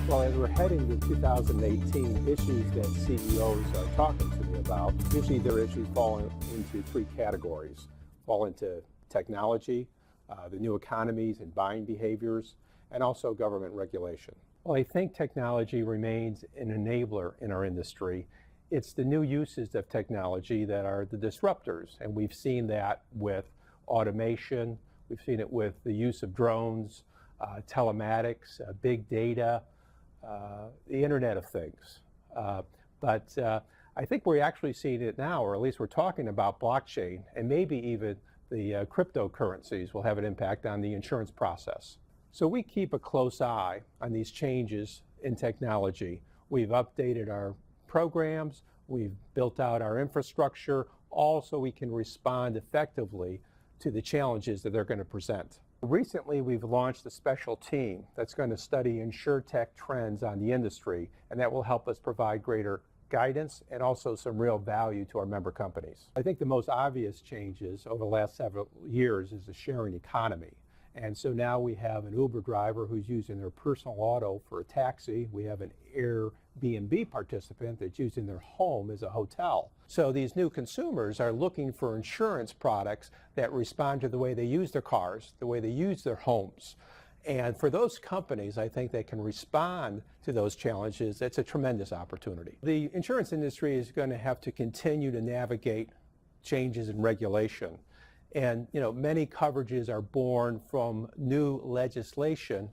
Well, as we're heading to 2018, issues that CEOs are talking to me about, usually their issues fall into three categories. Fall into technology, the new economies and buying behaviors, and also government regulation. Well, I think technology remains an enabler in our industry. It's the new uses of technology that are the disruptors, and we've seen that with automation, we've seen it with the use of drones, telematics, big data, the Internet of Things. But I think we're actually seeing it now, or at least we're talking about blockchain, and maybe even the cryptocurrencies will have an impact on the insurance process. So we keep a close eye on these changes in technology. We've updated our programs, we've built out our infrastructure, all so we can respond effectively to the challenges that they're going to present. Recently, we've launched a special team that's going to study insurtech trends on the industry, and that will help us provide greater guidance and also some real value to our member companies. I think the most obvious changes over the last several years is the sharing economy. And so now we have an Uber driver who's using their personal auto for a taxi. We have an Airbnb participant that's using their home as a hotel. So these new consumers are looking for insurance products that respond to the way they use their cars, the way they use their homes. And for those companies, I think that can respond to those challenges. It's a tremendous opportunity. The insurance industry is going to have to continue to navigate changes in regulation. And many coverages are born from new legislation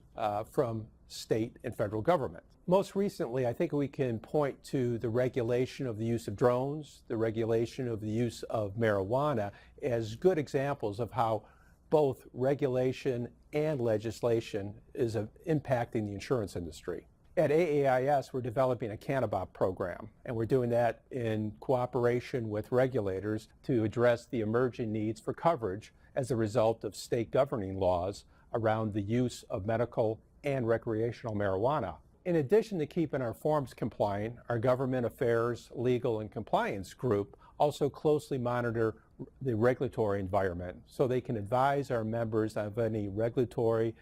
from state and federal government. Most recently, I think we can point to the regulation of the use of drones, the regulation of the use of marijuana as good examples of how both regulation and legislation is impacting the insurance industry. At AAIS, we're developing a cannabis program, and we're doing that in cooperation with regulators to address the emerging needs for coverage as a result of state governing laws around the use of medical and recreational marijuana. In addition to keeping our forms compliant, our government affairs, legal, and compliance group also closely monitor the regulatory environment so they can advise our members of any regulatory,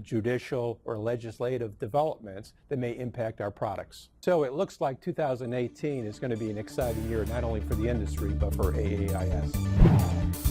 judicial, or legislative developments that may impact our products. So it looks like 2018 is going to be an exciting year, not only for the industry, but for AAIS.